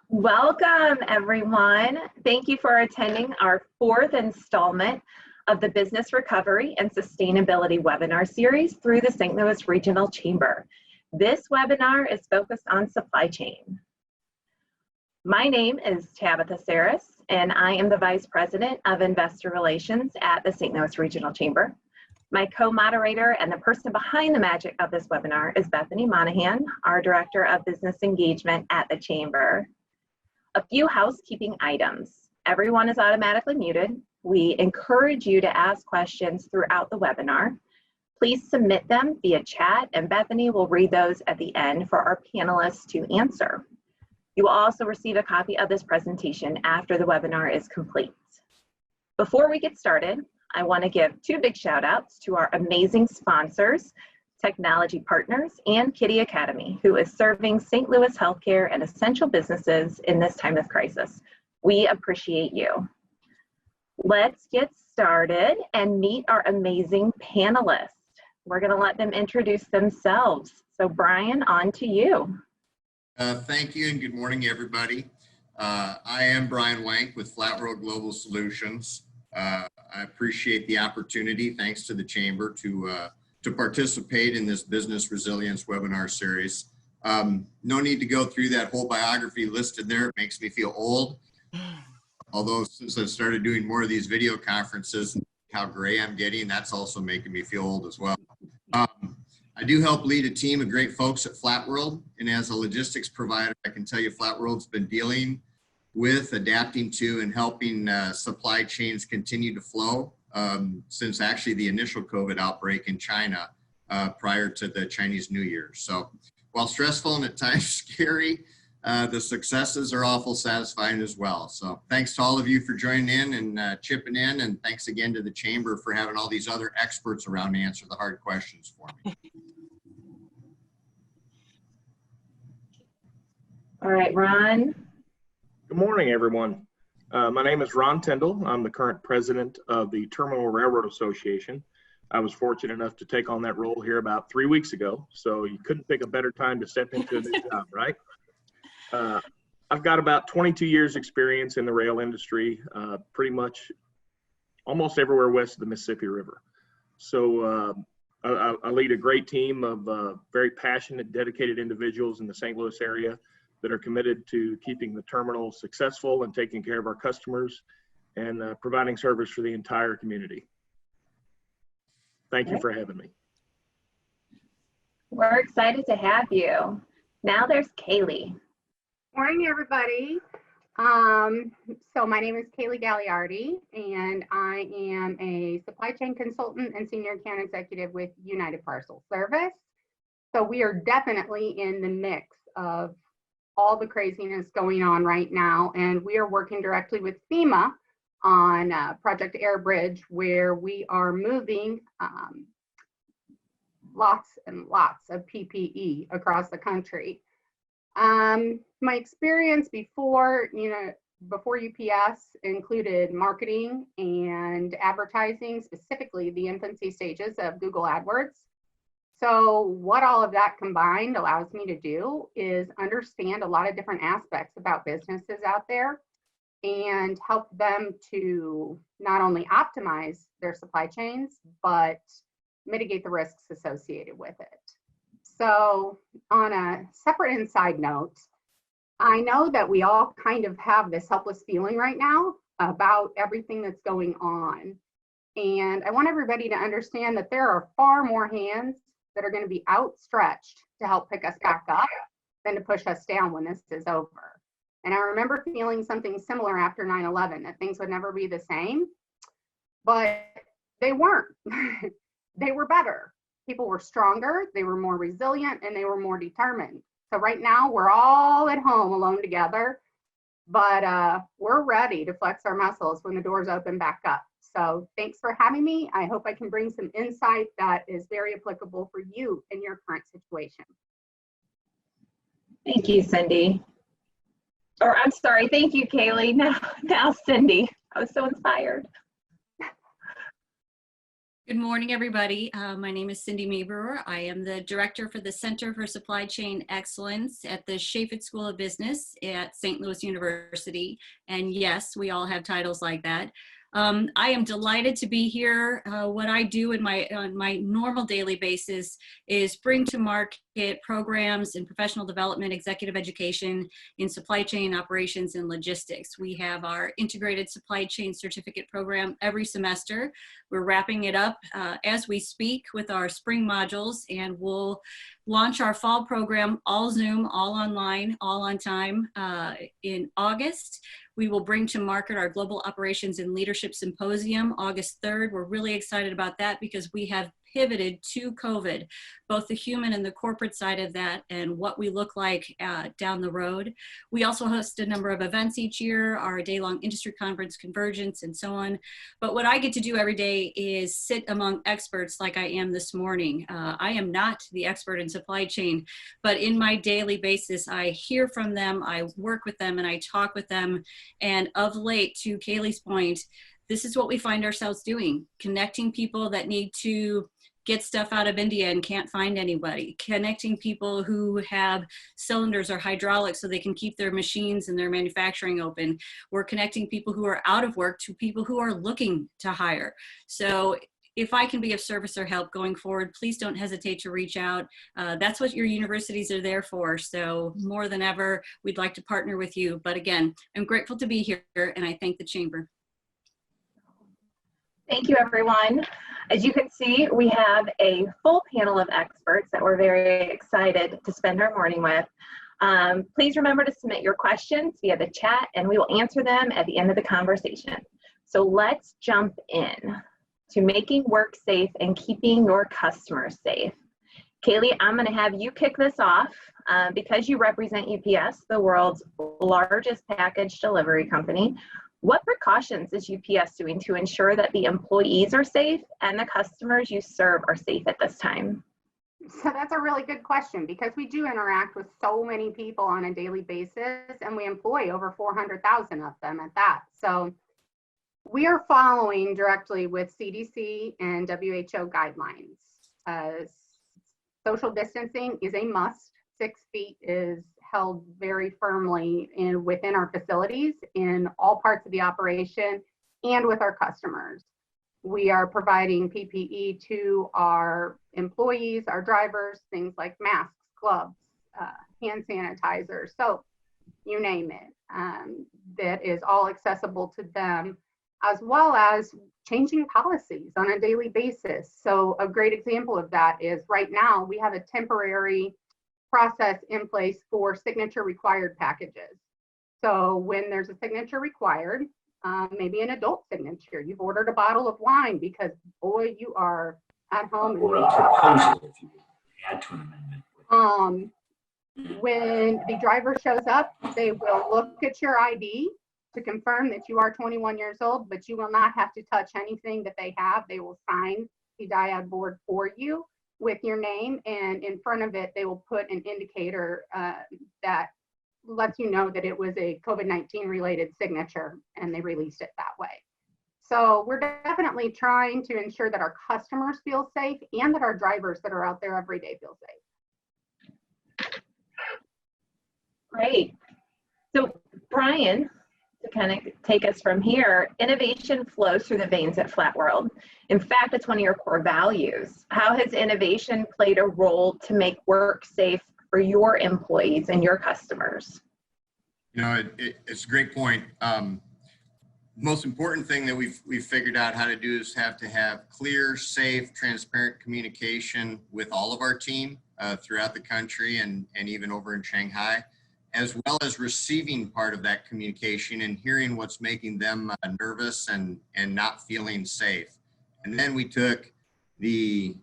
Welcome, everyone. Thank you for attending our fourth installment of the Business Recovery and Sustainability webinar series through the St. Louis Regional Chamber. This webinar is focused on supply chain. My name is Tabitha Saris, and I am the Vice President of Investor Relations at the St. Louis Regional Chamber. My co-moderator and the person behind the magic of this webinar is Bethany Monahan, our Director of Business Engagement at the Chamber. A few housekeeping items. Everyone is automatically muted. We encourage you to ask questions throughout the webinar. Please submit them via chat, and Bethany will read those at the end for our panelists to answer. You will also receive a copy of this presentation after the webinar is complete. Before we get started, I want to give two big shout outs to our amazing sponsors, technology partners, and Kitty Academy, who is serving St. Louis healthcare and essential businesses in this time of crisis. We appreciate you. Let's get started and meet our amazing panelists. We're going to let them introduce themselves. So Brian, on to you. Thank you and good morning, everybody. I am Brian Wenck with Flat World Global Solutions. I appreciate the opportunity, thanks to the Chamber, to participate in this business resilience webinar series. No need to go through that whole biography listed there. It makes me feel old. Although since I've started doing more of these video conferences, and how gray I'm getting, that's also making me feel old as well. I do help lead a team of great folks at Flat World, and as a logistics provider, I can tell you Flat World's been dealing with, adapting to, and helping supply chains continue to flow since actually the initial COVID outbreak in China prior to the Chinese New Year. So while stressful and at times scary, the successes are awful satisfying as well. So thanks to all of you for joining in and chipping in, and thanks again to the Chamber for having all these other experts around to answer the hard questions for me. All right, Ron. Good morning, everyone. My name is Ron Tindall. I'm the current president of the Terminal Railroad Association. I was fortunate enough to take on that role here about 3 weeks ago, so you couldn't pick a better time to step into a new job, right? I've got about 22 years experience in the rail industry, pretty much almost everywhere west of the Mississippi River. So I lead a great team of very passionate, dedicated individuals in the St. Louis area that are committed to keeping the terminal successful and taking care of our customers and providing service for the entire community. Thank you for having me. We're excited to have you. Now there's Kaylee. Morning, everybody. So my name is Kaylee Galley Rd, and I am a supply chain consultant and senior account executive with United Parcel Service. So we are definitely in the mix of all the craziness going on right now, and we are working directly with FEMA on Project Air Bridge, where we are moving lots and lots of PPE across the country. My experience before UPS included marketing and advertising, specifically the infancy stages of Google AdWords. So what all of that combined allows me to do is understand a lot of different aspects about businesses out there and help them to not only optimize their supply chains, but mitigate the risks associated with it. So on a separate and side note, I know that we all kind of have this helpless feeling right now about everything that's going on. And I want everybody to understand that there are far more hands that are going to be outstretched to help pick us back up than to push us down when this is over. And I remember feeling something similar after 9/11, that things would never be the same, but they weren't. They were better. People were stronger, they were more resilient, and they were more determined. So right now we're all at home alone together, but we're ready to flex our muscles when the doors open back up. So thanks for having me. I hope I can bring some insight that is very applicable for you in your current situation. Thank you, Cindy. Or I'm sorry, thank you, Kaylee. Now Cindy. I was so inspired. Good morning, everybody. My name is Cindy Mebruer. I am the director for the Center for Supply Chain Excellence at the Chaffetz School of Business at St. Louis University. And yes, we all have titles like that. I am delighted to be here. What I do on my normal daily basis is bring to market programs in professional development, executive education, in supply chain operations and logistics. We have our integrated supply chain certificate program every semester. We're wrapping it up as we speak with our spring modules, and we'll launch our fall program, all Zoom, all online, all on time in August. We will bring to market our Global Operations and Leadership Symposium August 3rd. We're really excited about that because we have pivoted to COVID, both the human and the corporate side of that and what we look like down the road. We also host a number of events each year, our day-long industry conference, Convergence, and so on. But what I get to do every day is sit among experts like I am this morning. I am not the expert in supply chain, but in my daily basis, I hear from them, I work with them, and I talk with them. And of late, to Kaylee's point, this is what we find ourselves doing, connecting people that need to get stuff out of India and can't find anybody, connecting people who have cylinders or hydraulics so they can keep their machines and their manufacturing open. We're connecting people who are out of work to people who are looking to hire. So if I can be of service or help going forward, please don't hesitate to reach out. That's what your universities are there for. So more than ever, we'd like to partner with you. But again, I'm grateful to be here, and I thank the Chamber. Thank you, everyone. As you can see, we have a full panel of experts that we're very excited to spend our morning with. Please remember to submit your questions via the chat, and we will answer them at the end of the conversation. So let's jump in to making work safe and keeping your customers safe. Kaylee, I'm going to have you kick this off because you represent UPS, the world's largest package delivery company. What precautions is UPS doing to ensure that the employees are safe and the customers you serve are safe at this time? So that's a really good question because we do interact with so many people on a daily basis, and we employ over 400,000 of them at that. So we are following directly with CDC and WHO guidelines. Social distancing is a must. 6 feet is held very firmly within our facilities in all parts of the operation and with our customers. We are providing PPE to our employees, our drivers, things like masks, gloves, hand sanitizer, soap, you name it, that is all accessible to them, as well as changing policies on a daily basis. So a great example of that is right now we have a temporary process in place for signature required packages. So when there's a signature required, maybe an adult signature, you've ordered a bottle of wine because boy, you are at home. Or a proposal, if you will, add to an amendment. When the driver shows up, they will look at your ID to confirm that you are 21 years old, but you will not have to touch anything that they have. They will sign the dyad board for you with your name, and in front of it, they will put an indicator that lets you know that it was a COVID-19 related signature, and they released it that way. So we're definitely trying to ensure that our customers feel safe and that our drivers that are out there every day feel safe. Great. So Brian, to kind of take us from here, innovation flows through the veins at Flat World. In fact, it's one of your core values. How has innovation played a role to make work safe for your employees and your customers? You know, it's a great point. Most important thing that we've figured out how to do is have clear, safe, transparent communication with all of our team throughout the country and even over in Shanghai, as well as receiving part of that communication and hearing what's making them nervous and not feeling safe. And then we took the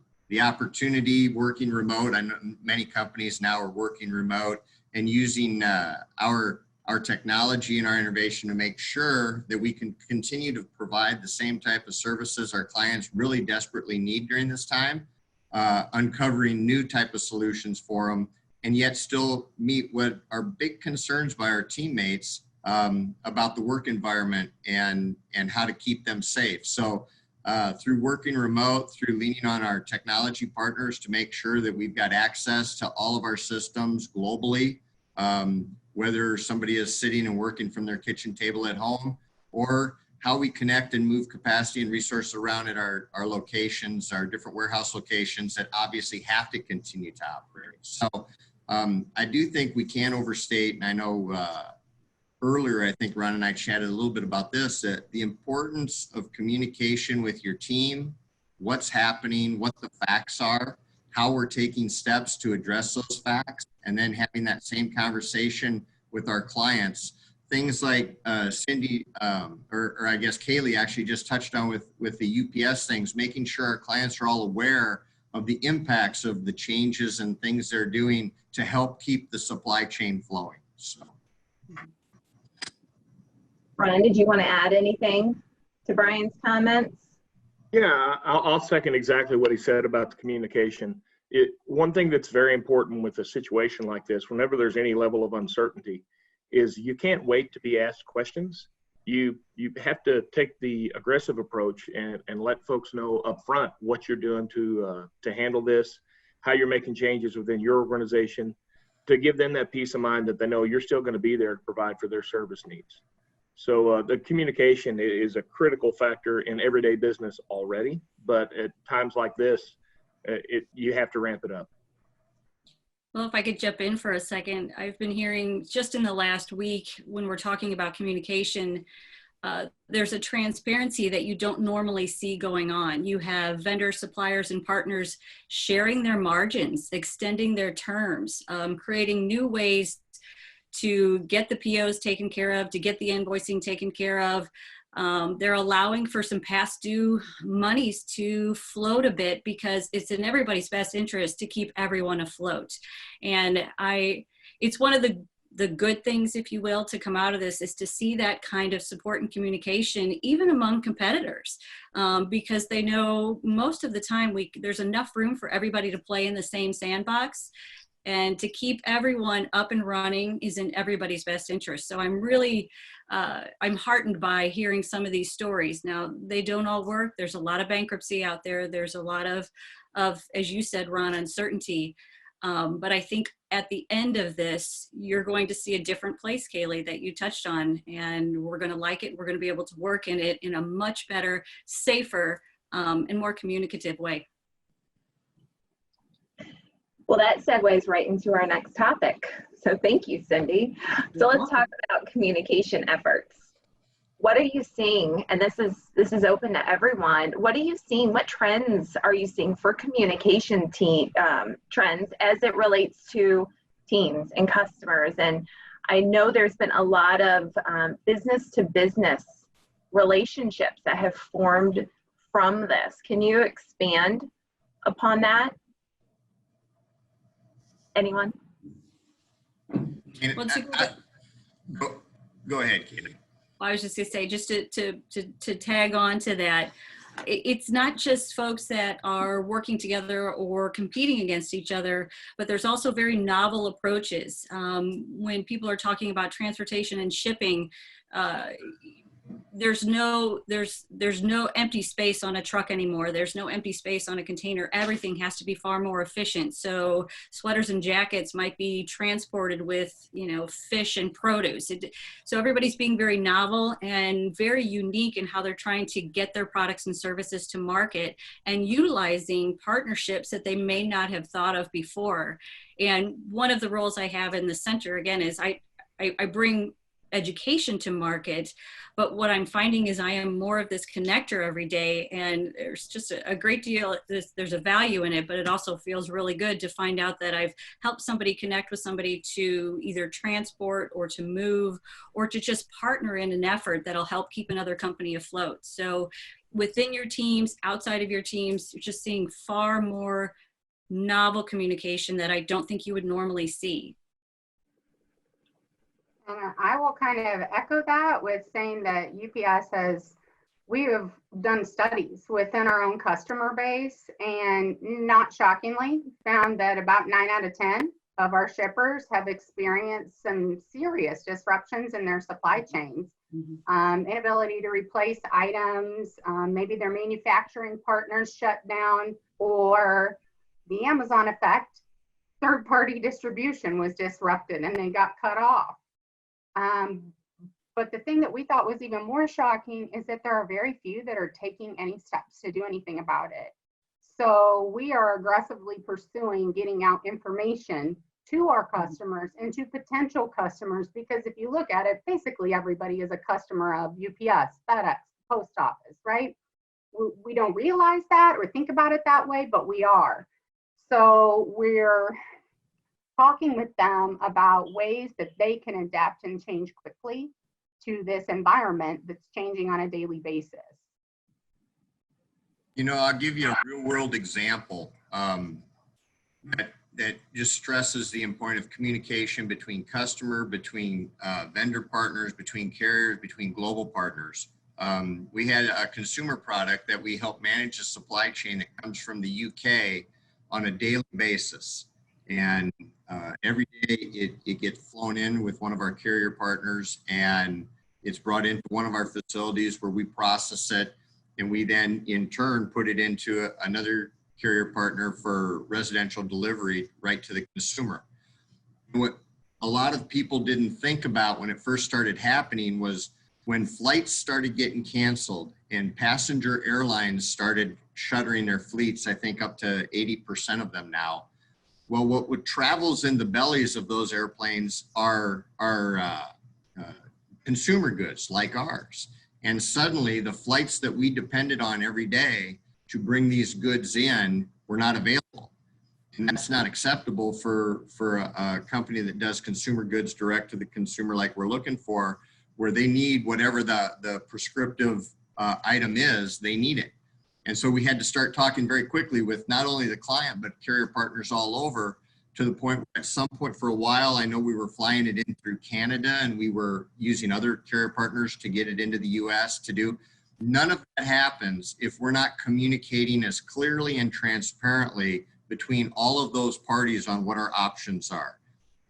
opportunity working remote. I know many companies now are working remote and using our technology and our innovation to make sure that we can continue to provide the same type of services our clients really desperately need during this time, uncovering new type of solutions for them, and yet still meet what are big concerns by our teammates about the work environment and how to keep them safe. So through working remote, through leaning on our technology partners to make sure that we've got access to all of our systems globally, whether somebody is sitting and working from their kitchen table at home, or how we connect and move capacity and resource around at our locations, our different warehouse locations that obviously have to continue to operate. So I do think we can't overstate, and I know earlier, I think Ron and I chatted a little bit about this, that the importance of communication with your team, what's happening, what the facts are, how we're taking steps to address those facts, and then having that same conversation with our clients. Things like Cindy, or I guess Kaylee actually just touched on with the UPS things, making sure our clients are all aware of the impacts of the changes and things they're doing to help keep the supply chain flowing. So. Ron, did you want to add anything to Brian's comments? Yeah, I'll second exactly what he said about the communication. One thing that's very important with a situation like this, whenever there's any level of uncertainty, is you can't wait to be asked questions. You have to take the aggressive approach and let folks know up front what you're doing to handle this, how you're making changes within your organization, to give them that peace of mind that they know you're still going to be there to provide for their service needs. So the communication is a critical factor in everyday business already, but at times like this, you have to ramp it up. Well, if I could jump in for a second, I've been hearing just in the last week when we're talking about communication, there's a transparency that you don't normally see going on. You have vendors, suppliers, and partners sharing their margins, extending their terms, creating new ways to get the POs taken care of, to get the invoicing taken care of. They're allowing for some past due monies to float a bit because it's in everybody's best interest to keep everyone afloat. And it's one of the good things, if you will, to come out of this is to see that kind of support and communication, even among competitors, because they know most of the time there's enough room for everybody to play in the same sandbox. And to keep everyone up and running is in everybody's best interest. So I'm really, I'm heartened by hearing some of these stories. Now, they don't all work. There's a lot of bankruptcy out there. There's a lot of as you said, Ron, uncertainty. But I think at the end of this, you're going to see a different place, Kaylee, that you touched on. And we're going to like it. We're going to be able to work in it in a much better, safer, and more communicative way. Well, that segues right into our next topic. So thank you, Cindy. So let's talk about communication efforts. What are you seeing? And this is open to everyone. What are you seeing? What trends are you seeing for communication trends as it relates to teams and customers? And I know there's been a lot of business to business relationships that have formed from this. Can you expand upon that? Anyone? Go ahead, Kaylee. I was just going to say, just to tag on to that, it's not just folks that are working together or competing against each other, but there's also very novel approaches. When people are talking about transportation and shipping, there's no empty space on a truck anymore. There's no empty space on a container. Everything has to be far more efficient. So sweaters and jackets might be transported with, fish and produce. So everybody's being very novel and very unique in how they're trying to get their products and services to market and utilizing partnerships that they may not have thought of before. And one of the roles I have in the center, again, is I bring education to market, but what I'm finding is I am more of this connector every day, and there's just a great deal, there's a value in it, but it also feels really good to find out that I've helped somebody connect with somebody to either transport or to move or to just partner in an effort that'll help keep another company afloat. So within your teams, outside of your teams, you're just seeing far more novel communication that I don't think you would normally see. And I will kind of echo that with saying that UPS we have done studies within our own customer base, and not shockingly found that about 9 out of 10 of our shippers have experienced some serious disruptions in their supply chains inability to replace items, maybe their manufacturing partners shut down, or the Amazon effect, third-party distribution was disrupted and they got cut off. But the thing that we thought was even more shocking is that there are very few that are taking any steps to do anything about it. So we are aggressively pursuing getting out information to our customers and to potential customers, because if you look at it, basically everybody is a customer of UPS, FedEx, post office, right? We don't realize that or think about it that way, but we are. So we're talking with them about ways that they can adapt and change quickly to this environment that's changing on a daily basis. You know, I'll give you a real world example that just stresses the importance of communication between customer, between vendor partners, between carriers, between global partners. We had a consumer product that we help manage the supply chain that comes from the UK on a daily basis. And every day it gets flown in with one of our carrier partners, and it's brought into one of our facilities where we process it, and we then in turn put it into another carrier partner for residential delivery right to the consumer. What a lot of people didn't think about when it first started happening was when flights started getting canceled and passenger airlines started shuttering their fleets, I think up to 80% of them now. Well, what travels in the bellies of those airplanes are consumer goods like ours. And suddenly the flights that we depended on every day to bring these goods in were not available. And that's not acceptable for a company that does consumer goods direct to the consumer like we're looking for, where they need whatever the prescriptive item is, they need it. And so we had to start talking very quickly with not only the client, but carrier partners all over, to the point where at some point for a while, I know we were flying it in through Canada and we were using other carrier partners to get it into the US to do. None of that happens if we're not communicating as clearly and transparently between all of those parties on what our options are.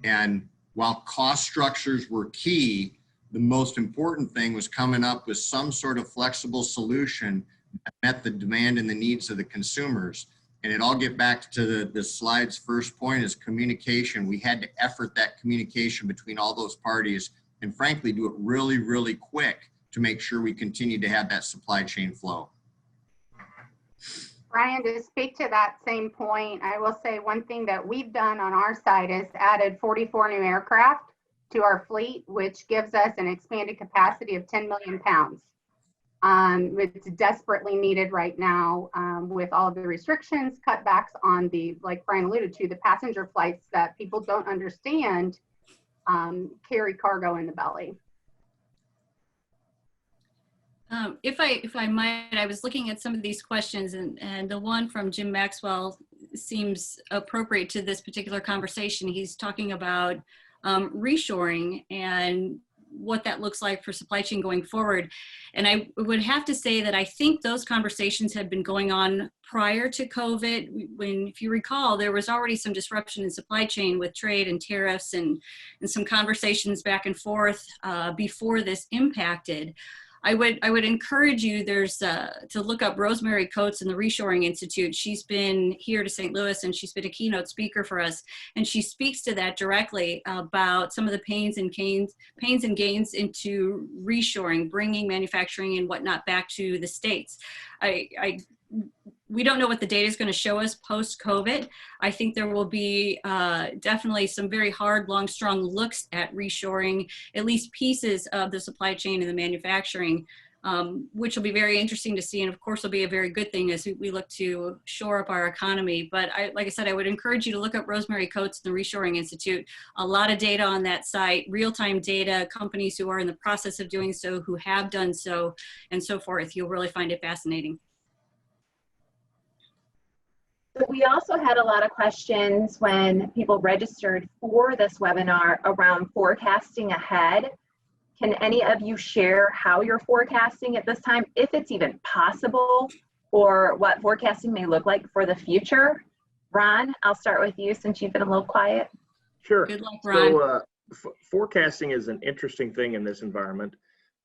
And while cost structures were key, the most important thing was coming up with some sort of flexible solution that met the demand and the needs of the consumers. And it all get back to the slide's first point is communication. We had to effort that communication between all those parties and frankly do it really, really quick to make sure we continue to have that supply chain flow. Brian, to speak to that same point, I will say one thing that we've done on our side is added 44 new aircraft to our fleet, which gives us an expanded capacity of 10 million pounds. It's desperately needed right now with all of the restrictions, cutbacks on the, like Brian alluded to, the passenger flights that people don't understand carry cargo in the belly. If I might, I was looking at some of these questions, and the one from Jim Maxwell seems appropriate to this particular conversation. He's talking about reshoring and what that looks like for supply chain going forward. And I would have to say that I think those conversations had been going on prior to COVID. When, if you recall, there was already some disruption in supply chain with trade and tariffs and some conversations back and forth before this impacted. I would encourage you to look up Rosemary Coates in the Reshoring Institute. She's been here to St. Louis and she's been a keynote speaker for us. And she speaks to that directly about some of the pains and gains into reshoring, bringing manufacturing and whatnot back to the States. We don't know what the data is going to show us post-COVID. I think there will be definitely some very hard, long, strong looks at reshoring, at least pieces of the supply chain and the manufacturing, which will be very interesting to see. And of course, will be a very good thing as we look to shore up our economy. But like I said, I would encourage you to look up Rosemary Coates and the Reshoring Institute. A lot of data on that site, real-time data, companies who are in the process of doing so, who have done so, and so forth. You'll really find it fascinating. So we also had a lot of questions when people registered for this webinar around forecasting ahead. Can any of you share how you're forecasting at this time, if it's even possible, or what forecasting may look like for the future? Ron, I'll start with you since you've been a little quiet. Sure. Good luck, Ron. So forecasting is an interesting thing in this environment.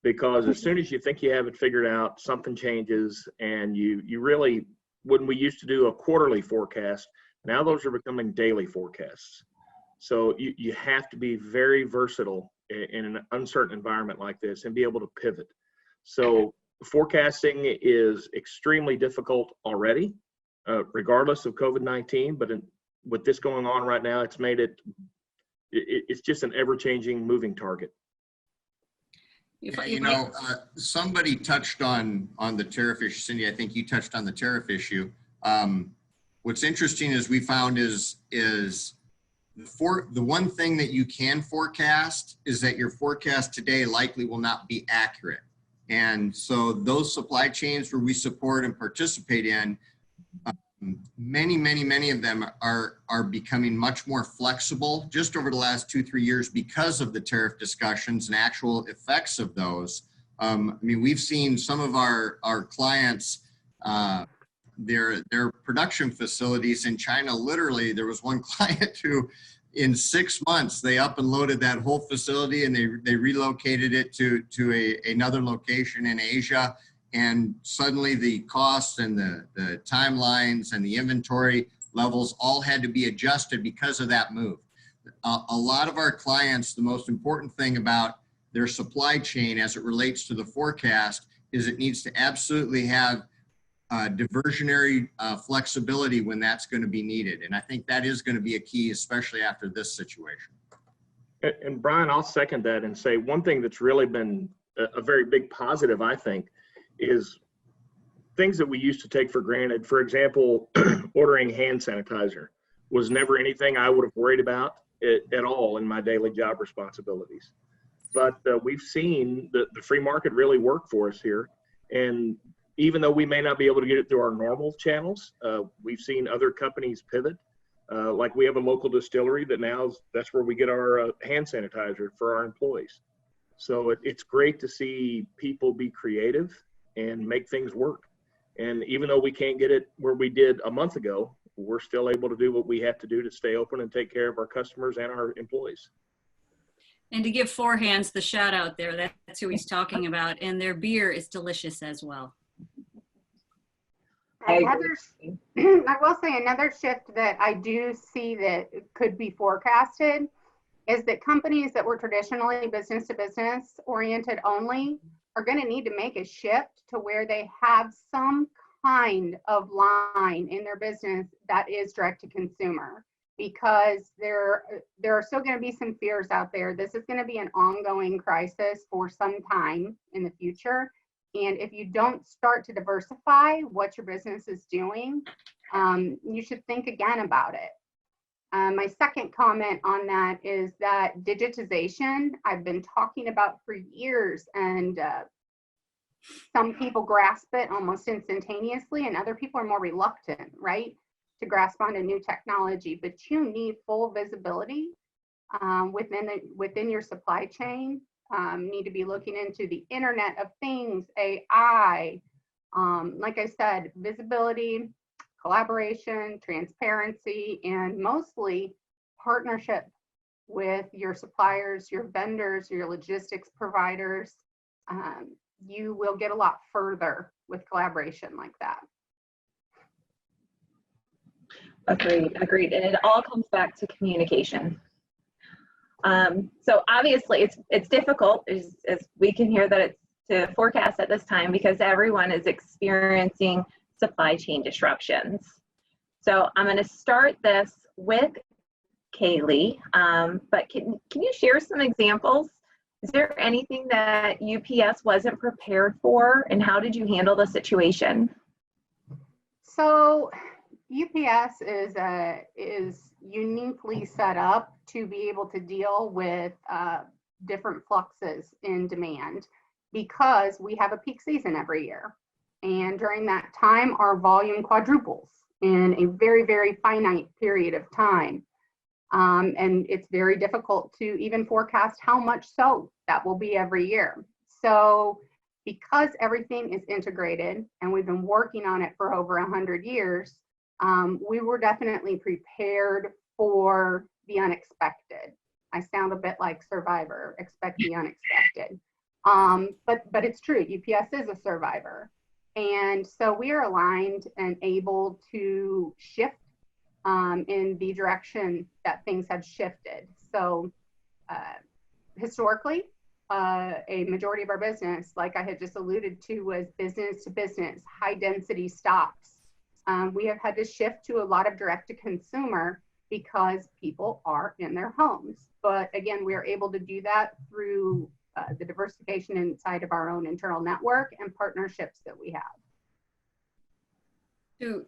because as soon as you think you have it figured out, something changes, and you really, when we used to do a quarterly forecast, now those are becoming daily forecasts. So you have to be very versatile in an uncertain environment like this and be able to pivot. So forecasting is extremely difficult already, regardless of COVID-19, but with this going on right now, it's made it's just an ever-changing moving target. Somebody touched on the tariff issue. Cindy, I think you touched on the tariff issue. What's interesting is we found is the one thing that you can forecast is that your forecast today likely will not be accurate. And so those supply chains where we support and participate in, many of them are becoming much more flexible just over the last 2-3 years because of the tariff discussions and actual effects of those. I mean, we've seen some of our clients, their production facilities in China, literally, there was one client who in 6 months, they up and loaded that whole facility and they relocated it to another location in Asia. And suddenly the costs and the timelines and the inventory levels all had to be adjusted because of that move. A lot of our clients, the most important thing about their supply chain as it relates to the forecast is it needs to absolutely have diversionary flexibility when that's going to be needed. And I think that is going to be a key, especially after this situation. And Brian, I'll second that and say one thing that's really been a very big positive, I think, is things that we used to take for granted. For example, ordering hand sanitizer was never anything I would have worried about at all in my daily job responsibilities. But we've seen the free market really work for us here. And even though we may not be able to get it through our normal channels, we've seen other companies pivot. Like we have a local distillery that's where we get our hand sanitizer for our employees. So it's great to see people be creative and make things work. And even though we can't get it where we did a month ago, we're still able to do what we have to do to stay open and take care of our customers and our employees. And to give Four Hands the shout out there, that's who he's talking about. And their beer is delicious as well. I will say another shift that I do see that could be forecasted is that companies that were traditionally business to business oriented only are going to need to make a shift to where they have some kind of line in their business that is direct to consumer, because there are still going to be some fears out there. This is going to be an ongoing crisis for some time in the future. And if you don't start to diversify what your business is doing, you should think again about it. My second comment on that is that digitization, I've been talking about for years, and some people grasp it almost instantaneously, and other people are more reluctant, right, to grasp onto new technology. But you need full visibility within your supply chain. Need to be looking into the Internet of Things, AI, like I said, visibility, collaboration, transparency, and mostly partnership with your suppliers, your vendors, your logistics providers. You will get a lot further with collaboration like that. Agreed. And it all comes back to communication. So obviously it's difficult, as we can hear, that it's to forecast at this time because everyone is experiencing supply chain disruptions. So I'm going to start this with Kaylee, but can you share some examples? Is there anything that UPS wasn't prepared for, and how did you handle the situation? So UPS is uniquely set up to be able to deal with different fluxes in demand because we have a peak season every year. And during that time, our volume quadruples in a very, very finite period of time. And it's very difficult to even forecast how much so that will be every year. So because everything is integrated and we've been working on it for over 100 years, we were definitely prepared for the unexpected. I sound a bit like Survivor, expect the unexpected. But it's true, UPS is a survivor. And so we are aligned and able to shift in the direction that things have shifted. So historically, a majority of our business, like I had just alluded to, was business to business, high density stops. We have had to shift to a lot of direct to consumer because people are in their homes. But again, we are able to do that through the diversification inside of our own internal network and partnerships that we have. To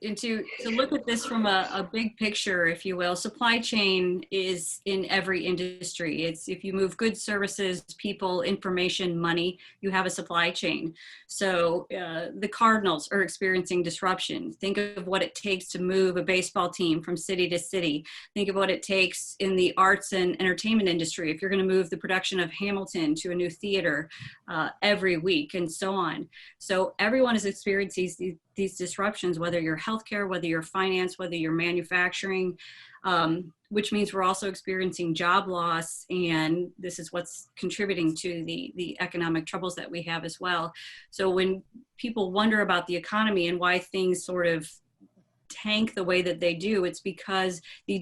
look at this from a big picture, if you will, supply chain is in every industry. It's if you move goods, services, people, information, money, you have a supply chain. So the Cardinals are experiencing disruption. Think of what it takes to move a baseball team from city to city. Think of what it takes in the arts and entertainment industry. If you're going to move the production of Hamilton to a new theater every week and so on. So everyone is experiencing these disruptions, whether you're healthcare, whether you're finance, whether you're manufacturing, which means we're also experiencing job loss. And this is what's contributing to the economic troubles that we have as well. So when people wonder about the economy and why things sort of tank the way that they do, it's because these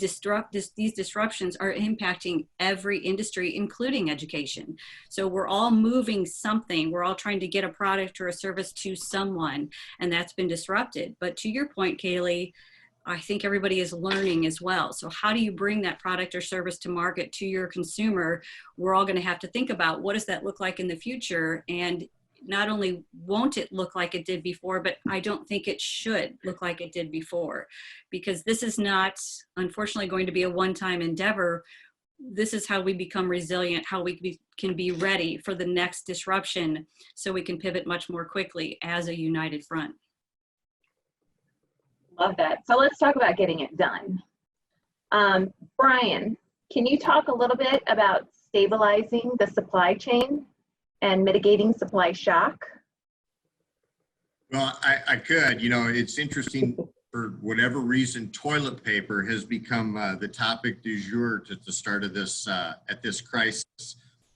disruptions are impacting every industry, including education. So we're all moving something. We're all trying to get a product or a service to someone, and that's been disrupted. But to your point, Kaylee, I think everybody is learning as well. So how do you bring that product or service to market to your consumer? We're all going to have to think about what does that look like in the future. And not only won't it look like it did before, but I don't think it should look like it did before, because this is not, unfortunately, going to be a one-time endeavor. This is how we become resilient, how we can be ready for the next disruption so we can pivot much more quickly as a united front. Love that. So let's talk about getting it done. Brian, can you talk a little bit about stabilizing the supply chain and mitigating supply shock? Well, I could. You know, it's interesting, for whatever reason, toilet paper has become the topic du jour at the start of this, at this crisis.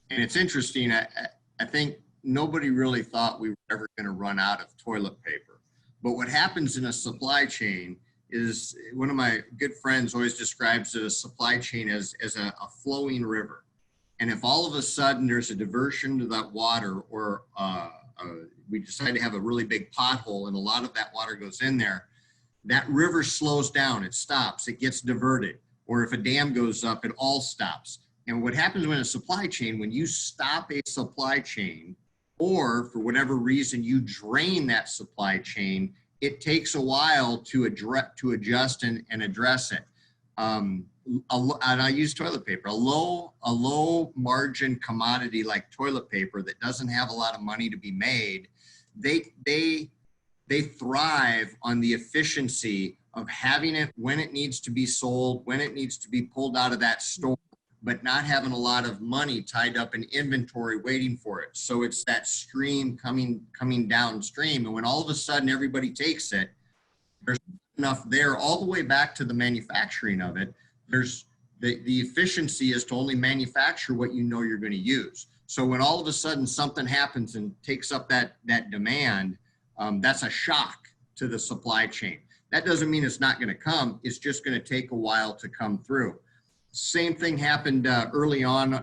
And it's interesting, I think nobody really thought we were ever going to run out of toilet paper. But what happens in a supply chain is, one of my good friends always describes a supply chain as a flowing river. And if all of a sudden there's a diversion to that water, or we decide to have a really big pothole and a lot of that water goes in there, that river slows down, it stops, it gets diverted. Or if a dam goes up, it all stops. And what happens when a supply chain, when you stop a supply chain, or for whatever reason you drain that supply chain, it takes a while to adjust and address it. And I use toilet paper. A low margin commodity like toilet paper that doesn't have a lot of money to be made, they thrive on the efficiency of having it when it needs to be sold, when it needs to be pulled out of that store, but not having a lot of money tied up in inventory waiting for it. So it's that stream coming downstream. And when all of a sudden everybody takes it, there's enough there all the way back to the manufacturing of it. There's the efficiency is to only manufacture what you know you're going to use. So when all of a sudden something happens and takes up that demand, that's a shock to the supply chain. That doesn't mean it's not going to come. It's just going to take a while to come through. Same thing happened early on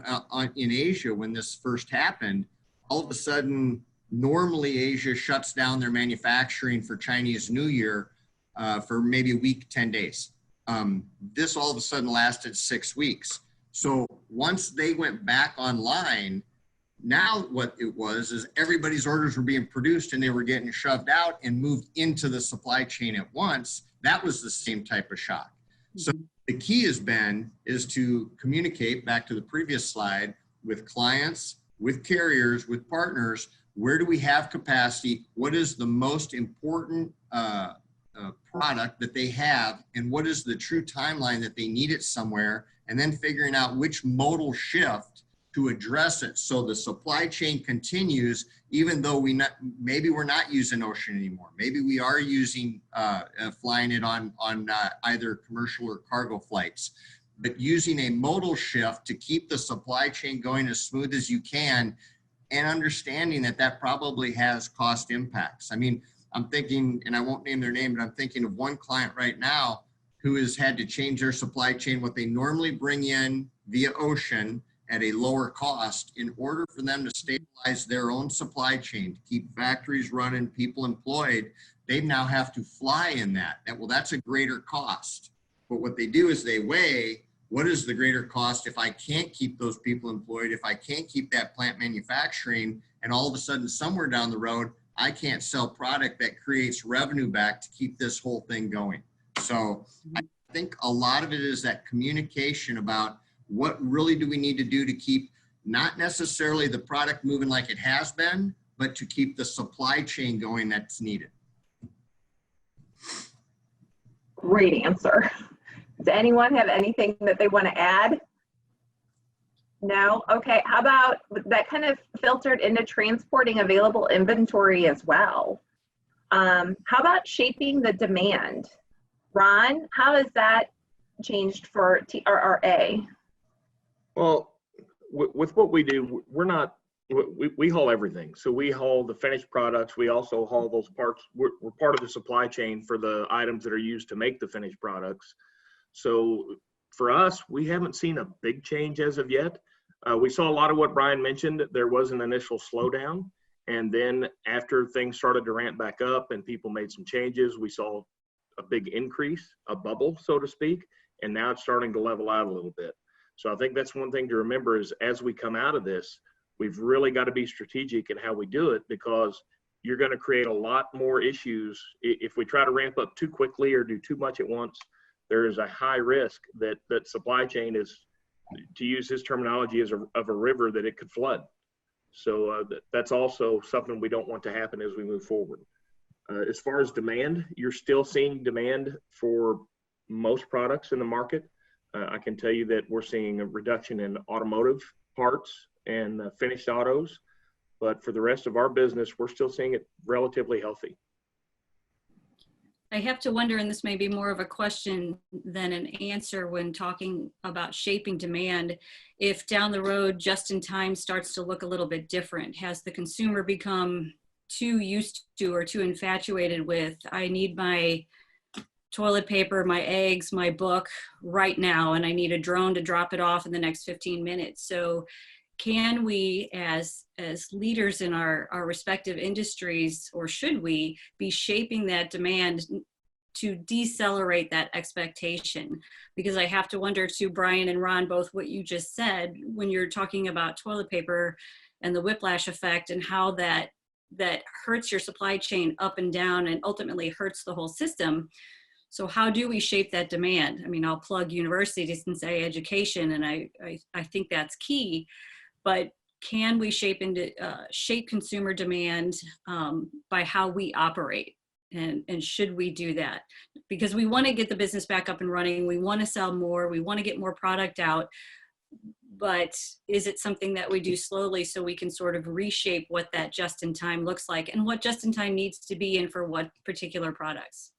in Asia when this first happened. All of a sudden, normally Asia shuts down their manufacturing for Chinese New Year for maybe a week, 10 days. This all of a sudden lasted 6 weeks. So once they went back online, now what it was is everybody's orders were being produced and they were getting shoved out and moved into the supply chain at once. That was the same type of shock. So the key is to communicate, back to the previous slide, with clients, with carriers, with partners. Where do we have capacity? What is the most important product that they have, and what is the true timeline that they need it somewhere, and then figuring out which modal shift to address it so the supply chain continues, even though maybe we're not using ocean anymore. Maybe we are using flying it on either commercial or cargo flights, but using a modal shift to keep the supply chain going as smooth as you can and understanding that that probably has cost impacts. I mean, I'm thinking, and I won't name their name, but I'm thinking of one client right now who has had to change their supply chain, what they normally bring in via ocean at a lower cost, in order for them to stabilize their own supply chain, to keep factories running, people employed. They now have to fly in that. Well, that's a greater cost. But what they do is they weigh, what is the greater cost if I can't keep those people employed, if I can't keep that plant manufacturing, and all of a sudden somewhere down the road, I can't sell product that creates revenue back to keep this whole thing going. So I think a lot of it is that communication about what really do we need to do to keep not necessarily the product moving like it has been, but to keep the supply chain going that's needed. Great answer. Does anyone have anything that they want to add? No? Okay, how about that kind of filtered into transporting available inventory as well? How about shaping the demand? Ron, how has that changed for TRRA? Well, with what we do, we haul everything. So we haul the finished products. We also haul those parts. We're part of the supply chain for the items that are used to make the finished products. So for us, we haven't seen a big change as of yet. We saw a lot of what Brian mentioned. There was an initial slowdown. And then after things started to ramp back up and people made some changes, we saw a big increase, a bubble, so to speak. And now it's starting to level out a little bit. So I think that's one thing to remember is as we come out of this, we've really got to be strategic in how we do it, because you're going to create a lot more issues. If we try to ramp up too quickly or do too much at once, there is a high risk that supply chain is, to use his terminology, is of a river that it could flood. So that's also something we don't want to happen as we move forward. As far as demand, you're still seeing demand for most products in the market. I can tell you that we're seeing a reduction in automotive parts and finished autos, but for the rest of our business, we're still seeing it relatively healthy. I have to wonder, and this may be more of a question than an answer when talking about shaping demand, if down the road just in time starts to look a little bit different. Has the consumer become too used to or too infatuated with, I need my toilet paper, my eggs, my book right now, and I need a drone to drop it off in the next 15 minutes. So can we, as leaders in our respective industries, or should we be shaping that demand to decelerate that expectation? Because I have to wonder too, Brian and Ron, both what you just said, when you're talking about toilet paper and the whiplash effect and how that hurts your supply chain up and down and ultimately hurts the whole system. So how do we shape that demand? I mean, I'll plug universities and say education, and I think that's key, but can we shape consumer demand by how we operate? And should we do that? Because we want to get the business back up and running. We want to sell more. We want to get more product out. But is it something that we do slowly so we can sort of reshape what that just-in-time looks like and what just-in-time needs to be and for what particular products?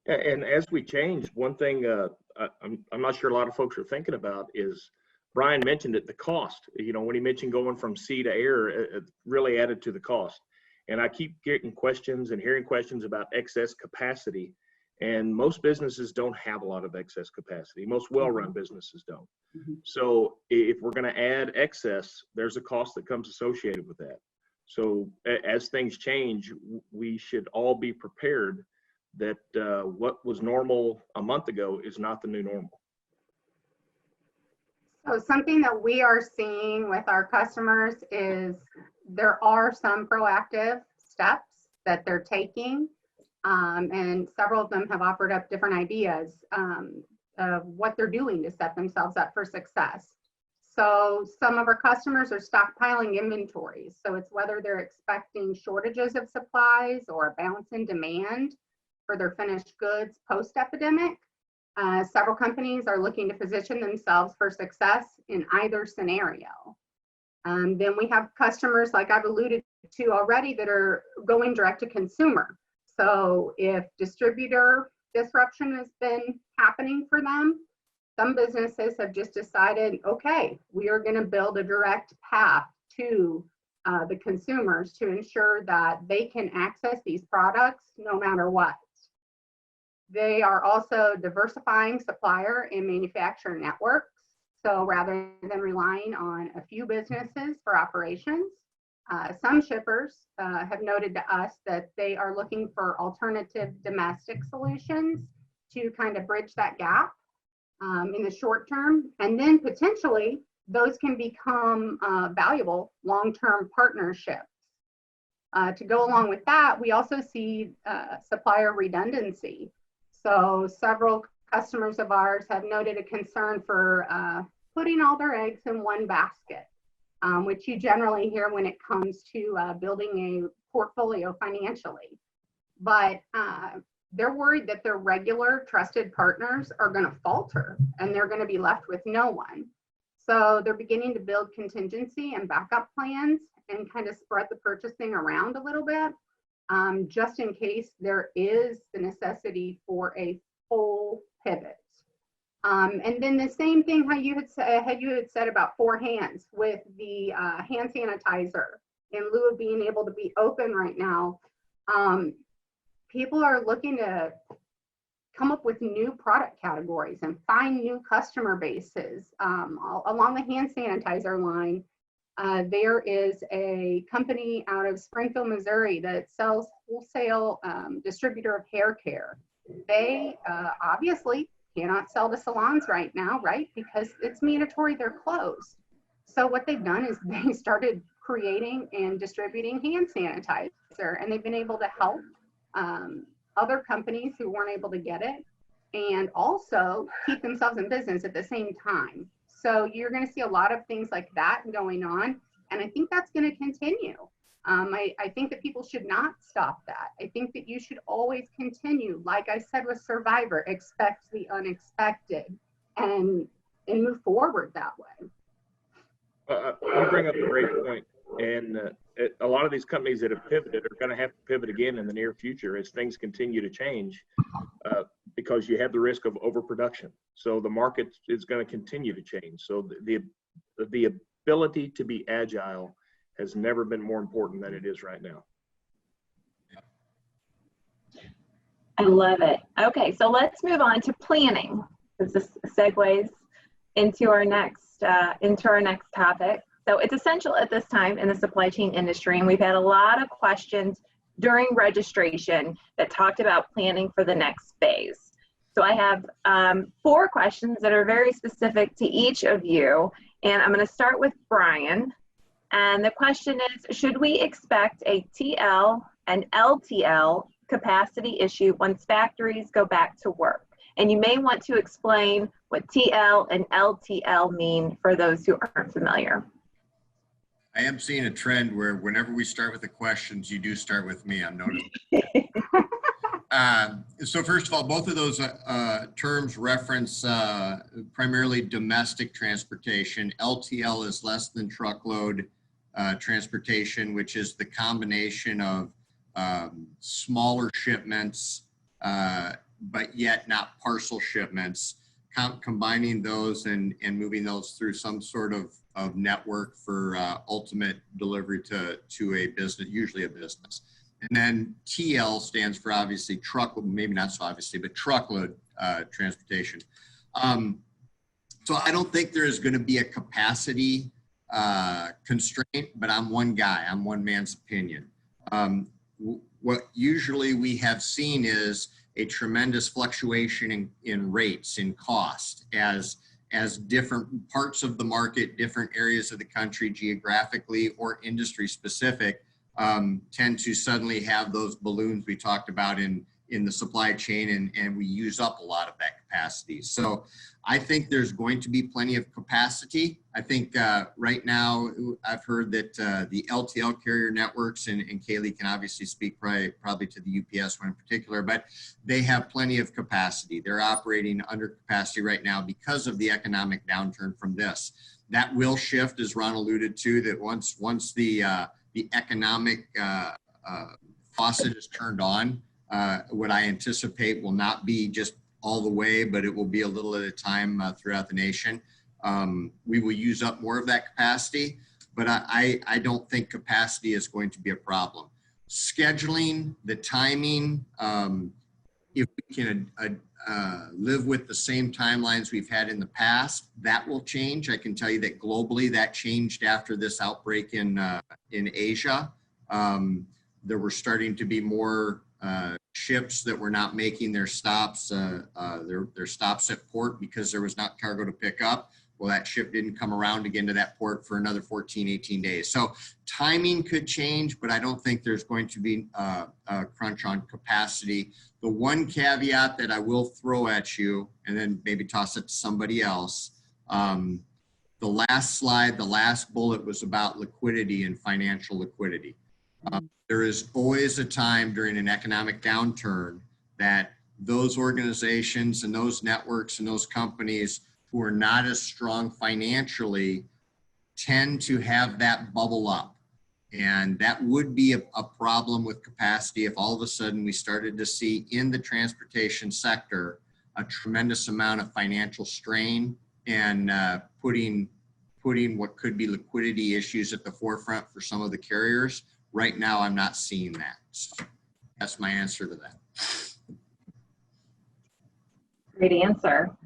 And as we change, one thing I'm not sure a lot of folks are thinking about is, Brian mentioned it, the cost. You know, when he mentioned going from sea to air, it really added to the cost. And I keep getting questions and hearing questions about excess capacity. And most businesses don't have a lot of excess capacity. Most well-run businesses don't. Mm-hmm. So if we're going to add excess, there's a cost that comes associated with that. So as things change, we should all be prepared that what was normal a month ago is not the new normal. So something that we are seeing with our customers is there are some proactive steps that they're taking, and several of them have offered up different ideas of what they're doing to set themselves up for success. So some of our customers are stockpiling inventories. So it's whether they're expecting shortages of supplies or a bounce in demand for their finished goods post-epidemic. Several companies are looking to position themselves for success in either scenario. Then we have customers, like I've alluded to already, that are going direct to consumer. So if distributor disruption has been happening for them, some businesses have just decided, okay, we are going to build a direct path to the consumers to ensure that they can access these products no matter what. They are also diversifying supplier and manufacturer networks. So rather than relying on a few businesses for operations, some shippers have noted to us that they are looking for alternative domestic solutions to kind of bridge that gap in the short term. And then potentially those can become valuable long-term partnerships. To go along with that, we also see supplier redundancy. So several customers of ours have noted a concern for putting all their eggs in one basket, which you generally hear when it comes to building a portfolio financially. But they're worried that their regular trusted partners are going to falter and they're going to be left with no one. So they're beginning to build contingency and backup plans and kind of spread the purchasing around a little bit, just in case there is the necessity for a full pivot. And then the same thing how you had said about 4 hands with the hand sanitizer, in lieu of being able to be open right now. People are looking to come up with new product categories and find new customer bases. Along the hand sanitizer line, there is a company out of Springfield, Missouri that sells wholesale distributor of hair care. They obviously cannot sell to salons right now, right? Because it's mandatory, they're closed. So what they've done is they started creating and distributing hand sanitizer, and they've been able to help other companies who weren't able to get it and also keep themselves in business at the same time. So you're going to see a lot of things like that going on, and I think that's going to continue. I think that people should not stop that. I think that you should always continue, like I said with Survivor, expect the unexpected and move forward that way. You bring up a great point, and a lot of these companies that have pivoted are going to have to pivot again in the near future as things continue to change, because you have the risk of overproduction. So the market is going to continue to change. So the ability to be agile has never been more important than it is right now. I love it. Okay, so let's move on to planning, because this segues into our next topic. So it's essential at this time in the supply chain industry, and we've had a lot of questions during registration that talked about planning for the next phase. So I have 4 questions that are very specific to each of you, and I'm going to start with Brian. And the question is, should we expect a TL and LTL capacity issue once factories go back to work? And you may want to explain what TL and LTL mean for those who aren't familiar. I am seeing a trend where whenever we start with the questions, you do start with me, I'm noticing. So first of all, both of those terms reference primarily domestic transportation. LTL is less than truckload transportation, which is the combination of smaller shipments, but yet not parcel shipments, combining those and moving those through some sort of network for ultimate delivery to a business, usually a business. And then TL stands for obviously truckload, maybe not so obviously, but truckload transportation. So I don't think there is going to be a capacity constraint, but I'm one guy, I'm one man's opinion. What usually we have seen is a tremendous fluctuation in rates, in cost, as different parts of the market, different areas of the country, geographically or industry specific, tend to suddenly have those balloons we talked about in the supply chain, and we use up a lot of that capacity. So I think there's going to be plenty of capacity. I think right now I've heard that the LTL carrier networks, and Kaylee can obviously speak probably to the UPS one in particular, but they have plenty of capacity. They're operating under capacity right now because of the economic downturn from this. That will shift, as Ron alluded to, that once the economic faucet is turned on, what I anticipate will not be just all the way, but it will be a little at a time throughout the nation. We will use up more of that capacity, but I don't think capacity is going to be a problem. Scheduling, the timing, if we can live with the same timelines we've had in the past, that will change. I can tell you that globally that changed after this outbreak in Asia. There were starting to be more ships that were not making their stops, their stops at port because there was not cargo to pick up. Well, that ship didn't come around again to that port for another 14, 18 days. So timing could change, but I don't think there's going to be a crunch on capacity. The one caveat that I will throw at you, and then maybe toss it to somebody else, the last slide, the last bullet was about liquidity and financial liquidity. There is always a time during an economic downturn that those organizations and those networks and those companies who are not as strong financially tend to have that bubble up. And that would be a problem with capacity if all of a sudden we started to see in the transportation sector a tremendous amount of financial strain and putting what could be liquidity issues at the forefront for some of the carriers. Right now, I'm not seeing that. So that's my answer to that. Great answer.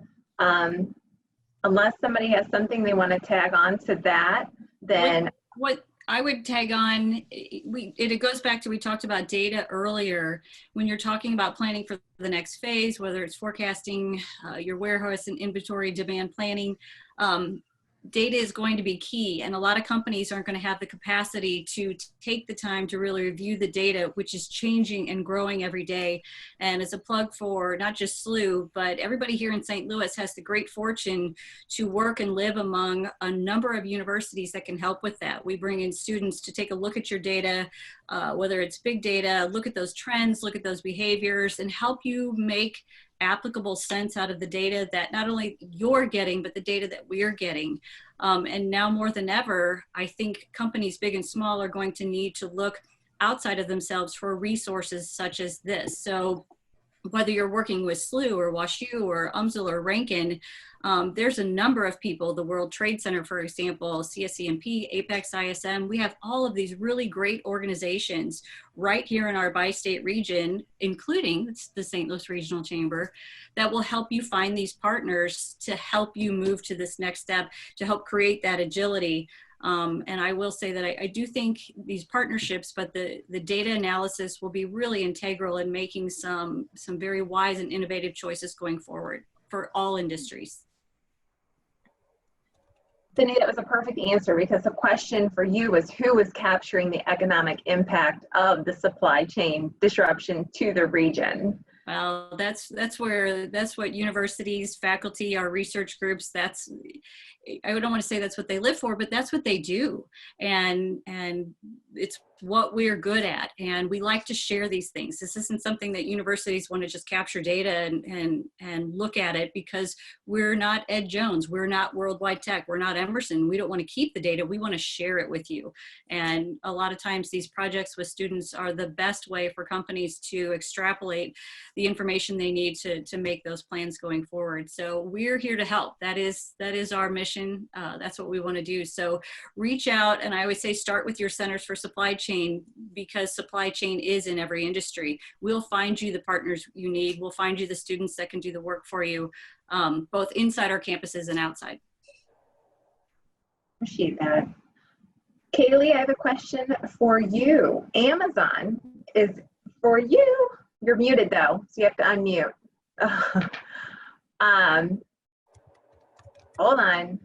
Unless somebody has something they want to tag on to that, then what I would tag on, it goes back to, we talked about data earlier. When you're talking about planning for the next phase, whether it's forecasting your warehouse and inventory demand planning, data is going to be key, and a lot of companies aren't going to have the capacity to take the time to really review the data, which is changing and growing every day. And as a plug for not just SLU, but everybody here in St. Louis has the great fortune to work and live among a number of universities that can help with that. We bring in students to take a look at your data, whether it's big data, look at those trends, look at those behaviors, and help you make applicable sense out of the data that not only you're getting, but the data that we're getting. And now more than ever, I think companies big and small are going to need to look outside of themselves for resources such as this. So whether you're working with SLU or WashU or UMSL or Rankin, there's a number of people, the World Trade Center, for example, CSCMP, Apex ISM, we have all of these really great organizations right here in our bi-state region, including the St. Louis Regional Chamber, that will help you find these partners to help you move to this next step, to help create that agility. And I will say that I do think these partnerships, but the data analysis will be really integral in making some very wise and innovative choices going forward for all industries. Cindy, that was a perfect answer, because the question for you was who is capturing the economic impact of the supply chain disruption to the region? Well, that's what universities, faculty, our research groups, I don't want to say that's what they live for, but that's what they do. And it's what we're good at. And we like to share these things. This isn't something that universities want to just capture data and look at it, because we're not Ed Jones. We're not Worldwide Tech. We're not Emerson. We don't want to keep the data. We want to share it with you. And a lot of times these projects with students are the best way for companies to extrapolate the information they need to make those plans going forward. So we're here to help. That is our mission. That's what we want to do. So reach out, and I always say start with your centers for supply chain, because supply chain is in every industry. We'll find you the partners you need. We'll find you the students that can do the work for you, both inside our campuses and outside. Appreciate that. Kaylee, I have a question for you. Amazon is for you. You're muted though, so you have to unmute. Hold on.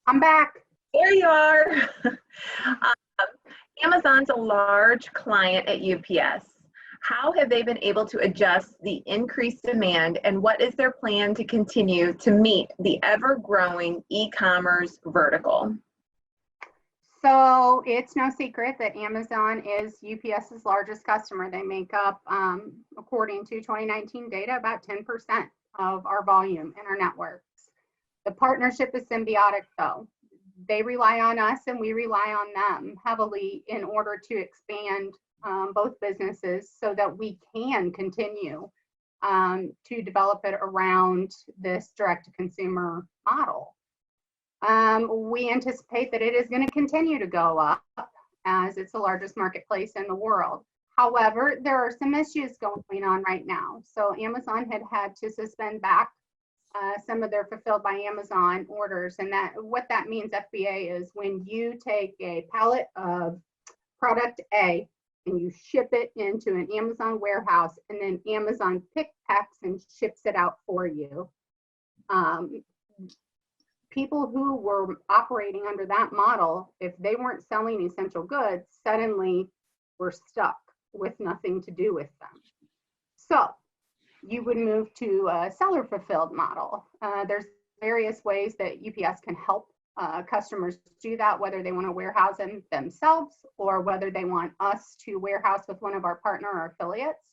I'm back. There you are. Amazon's a large client at UPS. How have they been able to adjust the increased demand, and what is their plan to continue to meet the ever-growing e-commerce vertical? So it's no secret that Amazon is UPS's largest customer. They make up, according to 2019 data, about 10% of our volume in our networks. The partnership is symbiotic though. They rely on us and we rely on them heavily in order to expand both businesses so that we can continue to develop it around this direct-to-consumer model. We anticipate that it is going to continue to go up as it's the largest marketplace in the world. However, there are some issues going on right now. So Amazon had to suspend back some of their fulfilled by Amazon orders. And what that means, FBA, is when you take a pallet of product A and you ship it into an Amazon warehouse, and then Amazon pick, packs, and ships it out for you. People who were operating under that model, if they weren't selling essential goods, suddenly were stuck with nothing to do with them. So you would move to a seller fulfilled model. There's various ways that UPS can help customers do that, whether they want to warehouse them themselves or whether they want us to warehouse with one of our partner or affiliates.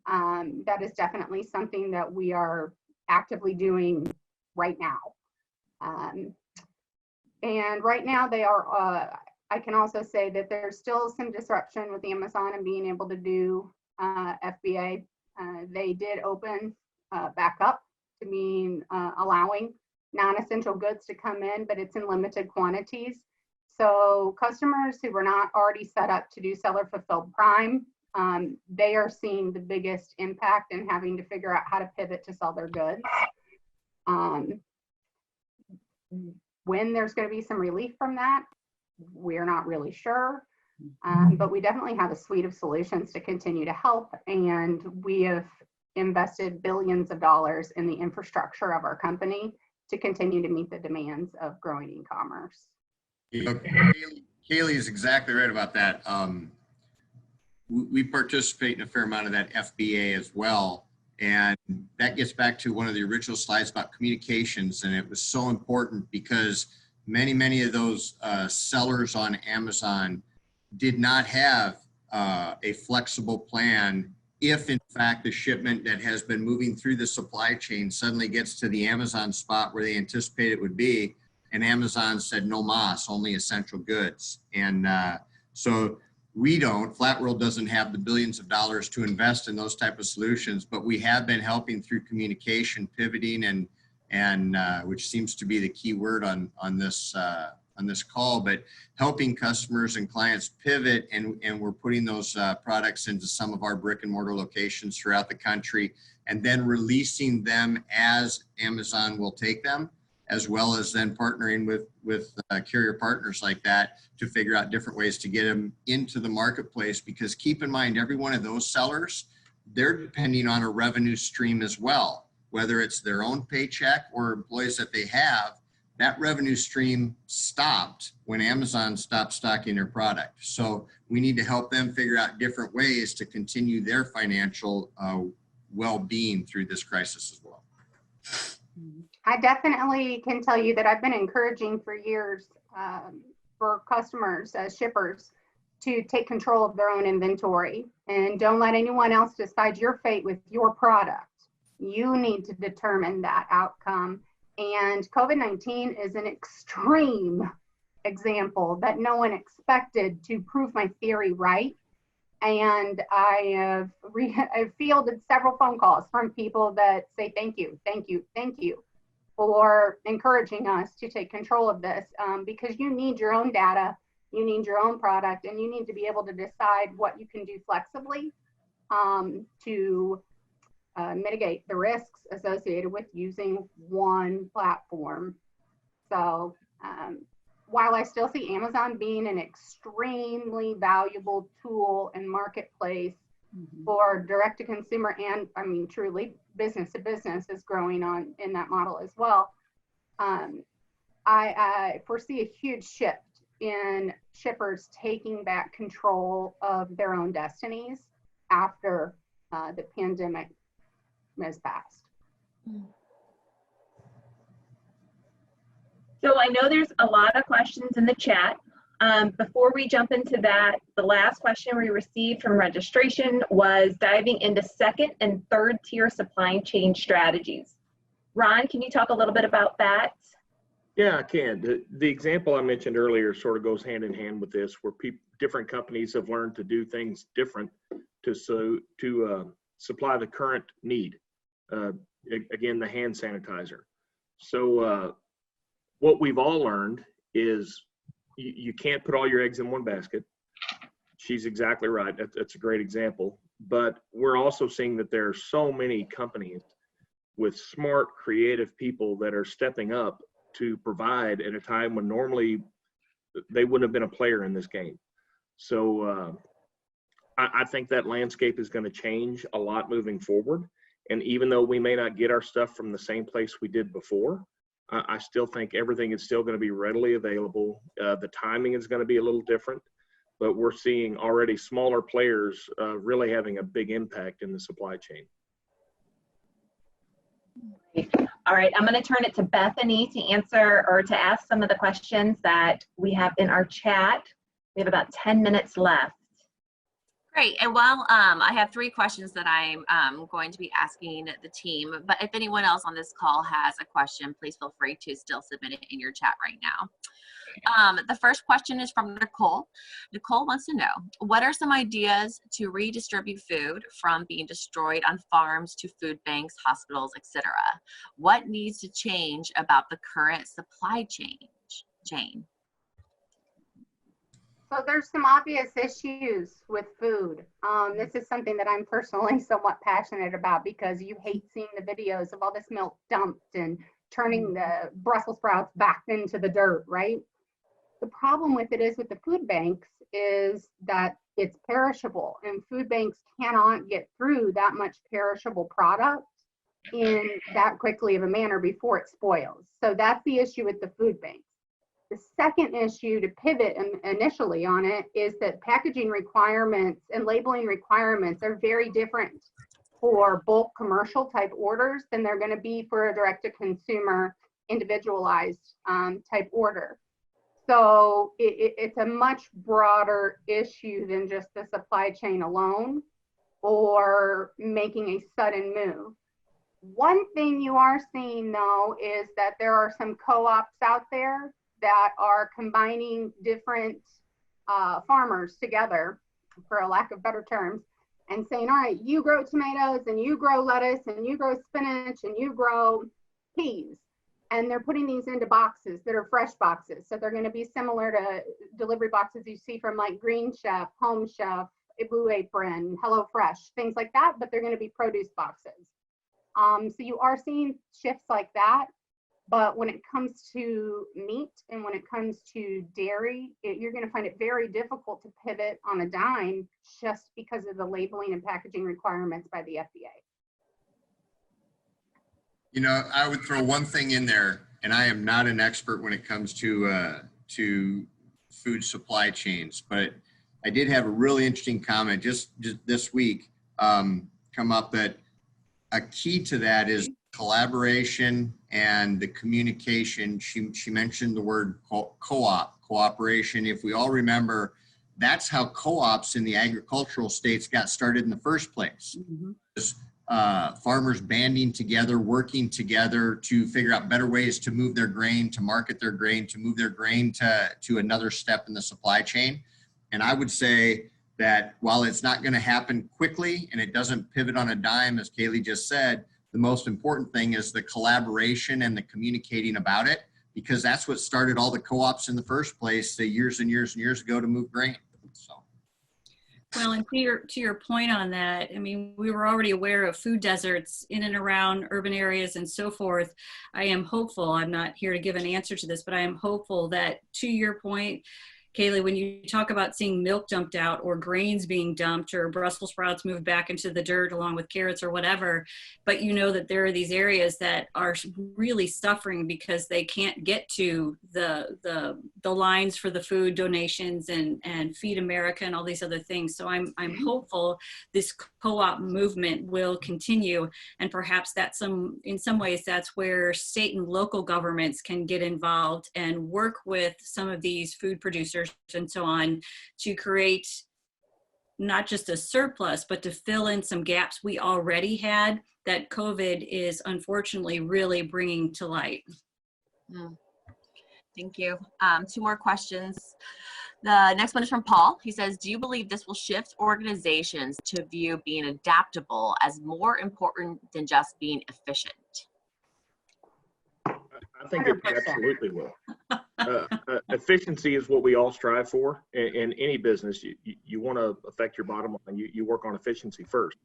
That is definitely something that we are actively doing right now. And right now they are, I can also say that there's still some disruption with Amazon and being able to do FBA. They did open back up to being allowing non-essential goods to come in, but it's in limited quantities. So customers who were not already set up to do seller fulfilled prime, they are seeing the biggest impact and having to figure out how to pivot to sell their goods. When there's going to be some relief from that, we're not really sure. But we definitely have a suite of solutions to continue to help, and we have invested billions of dollars in the infrastructure of our company to continue to meet the demands of growing e-commerce. You know, Kaylee is exactly right about that. We participate in a fair amount of that FBA as well, and that gets back to one of the original slides about communications, and it was so important because many of those sellers on Amazon did not have a flexible plan if in fact the shipment that has been moving through the supply chain suddenly gets to the Amazon spot where they anticipate it would be, and Amazon said no mas, only essential goods. And so we don't, Flat World doesn't have the billions of dollars to invest in those type of solutions, but we have been helping through communication, pivoting, and which seems to be the key word on this call, but helping customers and clients pivot, and we're putting those products into some of our brick and mortar locations throughout the country, and then releasing them as Amazon will take them, as well as then partnering with carrier partners like that to figure out different ways to get them into the marketplace. Because keep in mind, every one of those sellers, they're depending on a revenue stream as well, whether it's their own paycheck or employees that they have. That revenue stream stopped when Amazon stopped stocking their product. So we need to help them figure out different ways to continue their financial well-being through this crisis as well. I definitely can tell you that I've been encouraging for years for customers, shippers, to take control of their own inventory and don't let anyone else decide your fate with your product. You need to determine that outcome. And COVID-19 is an extreme example that no one expected to prove my theory right. And I've fielded several phone calls from people that say, thank you for encouraging us to take control of this, because you need your own data, you need your own product, and you need to be able to decide what you can do flexibly to mitigate the risks associated with using one platform. So while I still see Amazon being an extremely valuable tool and marketplace for direct to consumer, and I mean truly business to business is growing on in that model as well, I foresee a huge shift in shippers taking back control of their own destinies after the pandemic has passed. So I know there's a lot of questions in the chat. Before we jump into that, the last question we received from registration was diving into second and third tier supply chain strategies. Ron, can you talk a little bit about that? Yeah, I can. The example I mentioned earlier sort of goes hand in hand with this, where different companies have learned to do things different to supply the current need. Again, the hand sanitizer. So what we've all learned is you can't put all your eggs in one basket. She's exactly right. That's a great example. But we're also seeing that there are so many companies with smart, creative people that are stepping up to provide at a time when normally they wouldn't have been a player in this game. So I think that landscape is going to change a lot moving forward. And even though we may not get our stuff from the same place we did before, I still think everything is still going to be readily available. The timing is going to be a little different, but we're seeing already smaller players really having a big impact in the supply chain. All right, I'm going to turn it to Bethany to answer or to ask some of the questions that we have in our chat. We have about 10 minutes left. Great. And while I have 3 questions that I'm going to be asking the team, but if anyone else on this call has a question, please feel free to still submit it in your chat right now. The first question is from Nicole. Nicole wants to know, what are some ideas to redistribute food from being destroyed on farms to food banks, hospitals, etc.? What needs to change about the current supply chain? So there's some obvious issues with food. This is something that I'm personally somewhat passionate about because you hate seeing the videos of all this milk dumped and turning the Brussels sprouts back into the dirt, right? The problem with it is with the food banks is that it's perishable, and food banks cannot get through that much perishable product in that quickly of a manner before it spoils. So that's the issue with the food banks. The second issue to pivot initially on it is that packaging requirements and labeling requirements are very different for bulk commercial type orders than they're going to be for a direct to consumer individualized type order. So it's a much broader issue than just the supply chain alone or making a sudden move. One thing you are seeing though is that there are some co-ops out there that are combining different farmers together, for a lack of better terms, and saying, all right, you grow tomatoes and you grow lettuce and you grow spinach and you grow peas. And they're putting these into boxes that are fresh boxes. So they're going to be similar to delivery boxes you see from like Green Chef, Home Chef, Blue Apron, HelloFresh, things like that, but they're going to be produce boxes. So you are seeing shifts like that. But when it comes to meat and when it comes to dairy, you're going to find it very difficult to pivot on a dime just because of the labeling and packaging requirements by the FDA. You know, I would throw one thing in there, and I am not an expert when it comes to food supply chains, but I did have a really interesting comment just this week come up that a key to that is collaboration and the communication. She mentioned the word cooperation. If we all remember, that's how co-ops in the agricultural states got started in the first place. Mm-hmm. Farmers banding together, working together to figure out better ways to move their grain, to market their grain, to move their grain to another step in the supply chain. And I would say that while it's not going to happen quickly and it doesn't pivot on a dime, as Kaylee just said, the most important thing is the collaboration and the communicating about it, because that's what started all the co-ops in the first place years and years and years ago to move grain. So. Well, and to your point on that, I mean, we were already aware of food deserts in and around urban areas and so forth. I am hopeful, I'm not here to give an answer to this, but I am hopeful that, to your point, Kaylee, when you talk about seeing milk dumped out or grains being dumped or Brussels sprouts moved back into the dirt along with carrots or whatever, but you know that there are these areas that are really suffering because they can't get to the lines for the food donations and Feed America and all these other things. So I'm hopeful this co-op movement will continue, and perhaps that's in some ways that's where state and local governments can get involved and work with some of these food producers and so on to create not just a surplus, but to fill in some gaps we already had that COVID is unfortunately really bringing to light. Thank you. 2 more questions. The next one is from Paul. He says, do you believe this will shift organizations to view being adaptable as more important than just being efficient? I I think it 100%. absolutely will. Efficiency is what we all strive for in any business. You want to affect your bottom line. You work on efficiency first.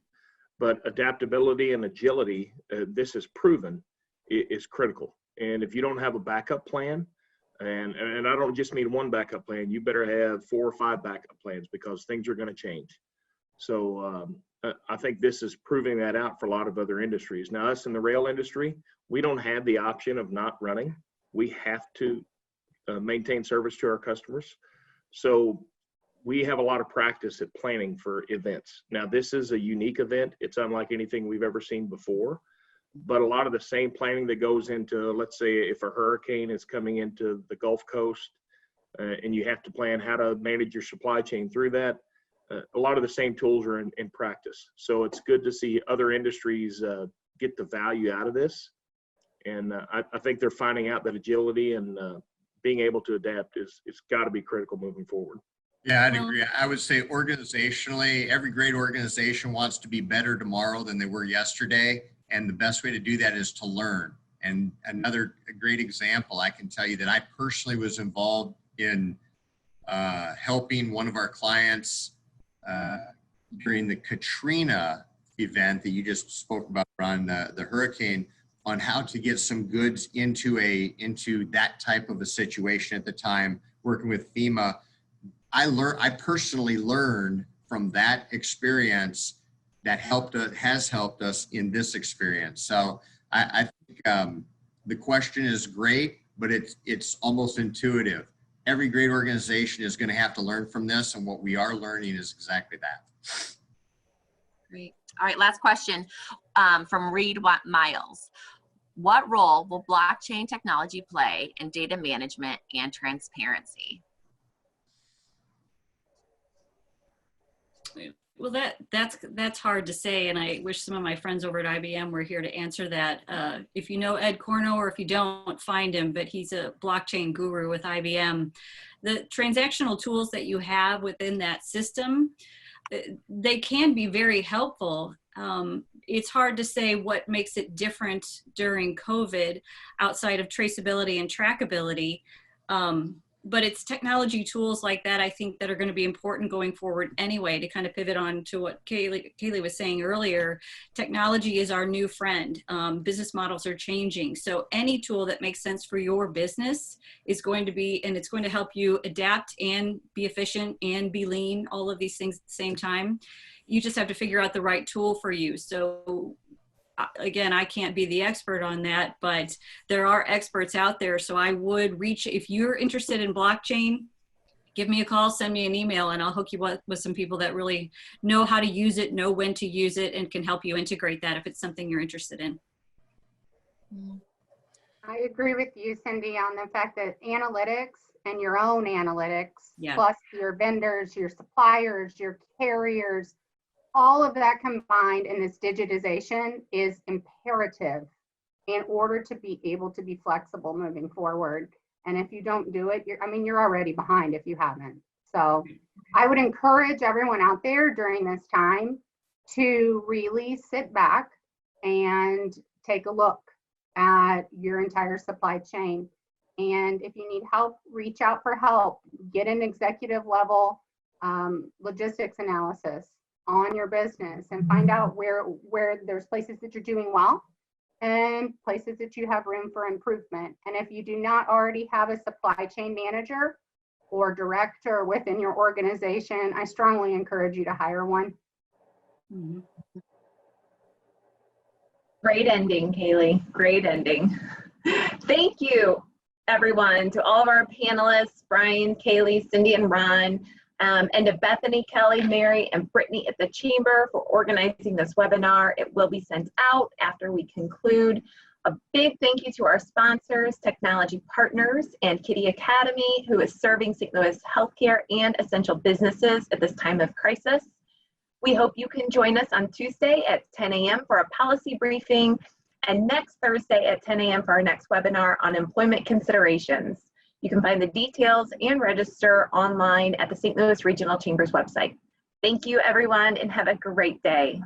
But adaptability and agility, this is proven, is critical. And if you don't have a backup plan, and I don't just mean one backup plan, you better have 4 or 5 backup plans because things are going to change. So I think this is proving that out for a lot of other industries. Now, us in the rail industry, we don't have the option of not running. We have to maintain service to our customers. So we have a lot of practice at planning for events. Now, this is a unique event. It's unlike anything we've ever seen before. But a lot of the same planning that goes into, let's say, if a hurricane is coming into the Gulf Coast and you have to plan how to manage your supply chain through that, a lot of the same tools are in practice. So it's good to see other industries get the value out of this. And I think they're finding out that agility and being able to adapt it's got to be critical moving forward. Yeah, I'd agree. I would say organizationally, every great organization wants to be better tomorrow than they were yesterday. And the best way to do that is to learn. And another great example, I can tell you that I personally was involved in helping one of our clients during the Katrina event that you just spoke about on the hurricane, on how to get some goods into that type of a situation at the time, working with FEMA. I personally learned from that experience that has helped us in this experience. So I think the question is great, but it's almost intuitive. Every great organization is going to have to learn from this, and what we are learning is exactly that. Great. All right, last question from Reed Miles. What role will blockchain technology play in data management and transparency? Well, that's hard to say, and I wish some of my friends over at IBM were here to answer that. If you know Ed Corno, or if you don't, find him, but he's a blockchain guru with IBM. The transactional tools that you have within that system, they can be very helpful. It's hard to say what makes it different during COVID outside of traceability and trackability. But it's technology tools like that, I think, that are going to be important going forward anyway. To kind of pivot on to what Kaylee was saying earlier, technology is our new friend. Business models are changing. So any tool that makes sense for your business is going to be, and it's going to help you adapt and be efficient and be lean, all of these things at the same time. You just have to figure out the right tool for you. So again, I can't be the expert on that, but there are experts out there. So I would reach, if you're interested in blockchain, give me a call, send me an email, and I'll hook you up with some people that really know how to use it, know when to use it, and can help you integrate that if it's something you're interested in. I agree with you, Cindy, on the fact that analytics and your own analytics, Yeah. plus your vendors, your suppliers, your carriers, all of that combined in this digitization is imperative in order to be able to be flexible moving forward. And if you don't do it, you're already behind if you haven't. So I would encourage everyone out there during this time to really sit back and take a look at your entire supply chain. And if you need help, reach out for help. Get an executive level logistics analysis on your business and find out where there's places that you're doing well and places that you have room for improvement. And if you do not already have a supply chain manager or director within your organization, I strongly encourage you to hire one. Mm-hmm. Great ending, Kaylee. Great ending. Thank you, everyone, to all of our panelists, Brian, Kaylee, Cindy, and Ron, and to Bethany, Kelly, Mary, and Brittany at the Chamber for organizing this webinar. It will be sent out after we conclude. A big thank you to our sponsors, Technology Partners, and Kitty Academy, who is serving St. Louis healthcare and essential businesses at this time of crisis. We hope you can join us on Tuesday at 10 a.m. for a policy briefing, and next Thursday at 10 a.m. for our next webinar on employment considerations. You can find the details and register online at the St. Louis Regional Chamber's website. Thank you, everyone, and have a great day.